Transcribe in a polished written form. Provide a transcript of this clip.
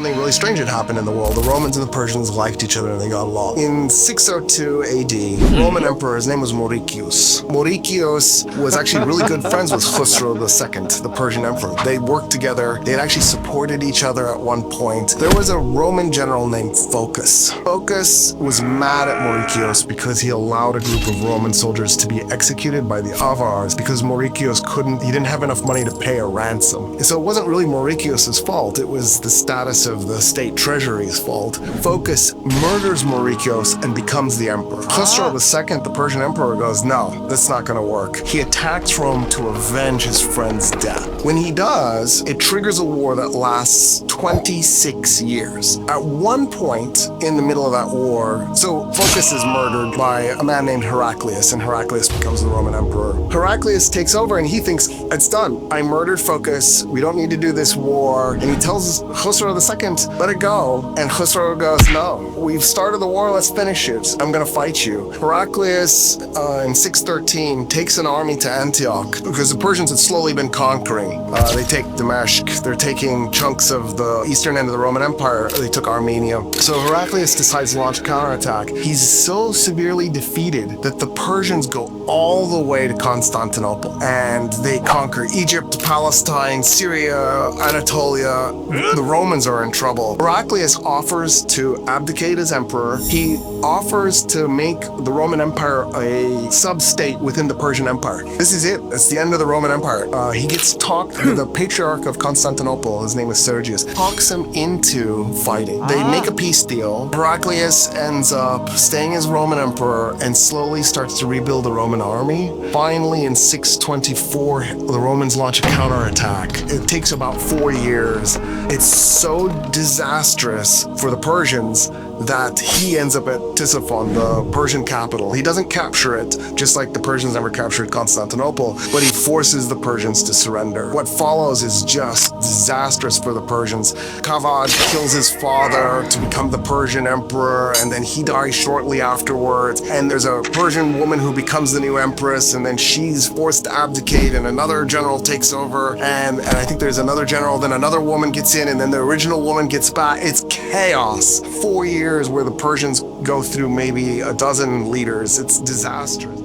something really strange had happened in the world. The Romans and the Persians liked each other and they got along. In 602 AD, Roman emperor, his name was Mauricius. Mauricius was actually really good friends with Khosrow II, the Persian emperor. They worked together. They had actually supported each other at one point. There was a Roman general named Phocas. Phocas was mad at Mauricius because he allowed a group of Roman soldiers to be executed by the Avars because Mauricius he didn't have enough money to pay a ransom. So it wasn't really Mauricius's fault. It was the status of the state treasury's fault. Phocas murders Mauricius and becomes the emperor. Khosrow II, the Persian emperor, goes, no, that's not going to work. He attacks Rome to avenge his friend's death. When he does, it triggers a war that lasts 26 years. At one point in the middle of that war, so Phocas is murdered by a man named Heraclius, and Heraclius becomes the Roman emperor. Heraclius takes over and he thinks, it's done. I murdered Phocas. We don't need to do this war. And he tells Khosrow II, let it go. And Khosrow goes, no, we've started the war. Let's finish it. I'm going to fight you. Heraclius, in 613, takes an army to Antioch because the Persians had slowly been conquering. They take Damascus. They're taking chunks of the eastern end of the Roman Empire. They took Armenia. So Heraclius decides to launch a counterattack. He's so severely defeated that the Persians go all the way to Constantinople and they conquer Egypt, Palestine, Syria, Anatolia. The Romans are in trouble. Heraclius offers to abdicate as emperor. He offers to make the Roman Empire a sub-state within the Persian Empire. This is it. It's the end of the Roman Empire. He gets talked, the patriarch of Constantinople, his name is Sergius, talks him into fighting. They make a peace deal. Heraclius ends up staying as Roman emperor and slowly starts to rebuild the Roman army. Finally, in 624, the Romans launch a counterattack. It takes about 4 years. It's so disastrous for the Persians that he ends up at Ctesiphon, the Persian capital. He doesn't capture it, just like the Persians never captured Constantinople, but he forces the Persians to surrender. What follows is just disastrous for the Persians. Kavad kills his father to become the Persian emperor, and then he dies shortly afterwards. And there's a Persian woman who becomes the new empress, and then she's forced to abdicate, and another general takes over, and I think there's another general, then another woman gets in, and then the original woman gets back. It's chaos. 4 years where the Persians go through maybe a dozen leaders. It's disastrous.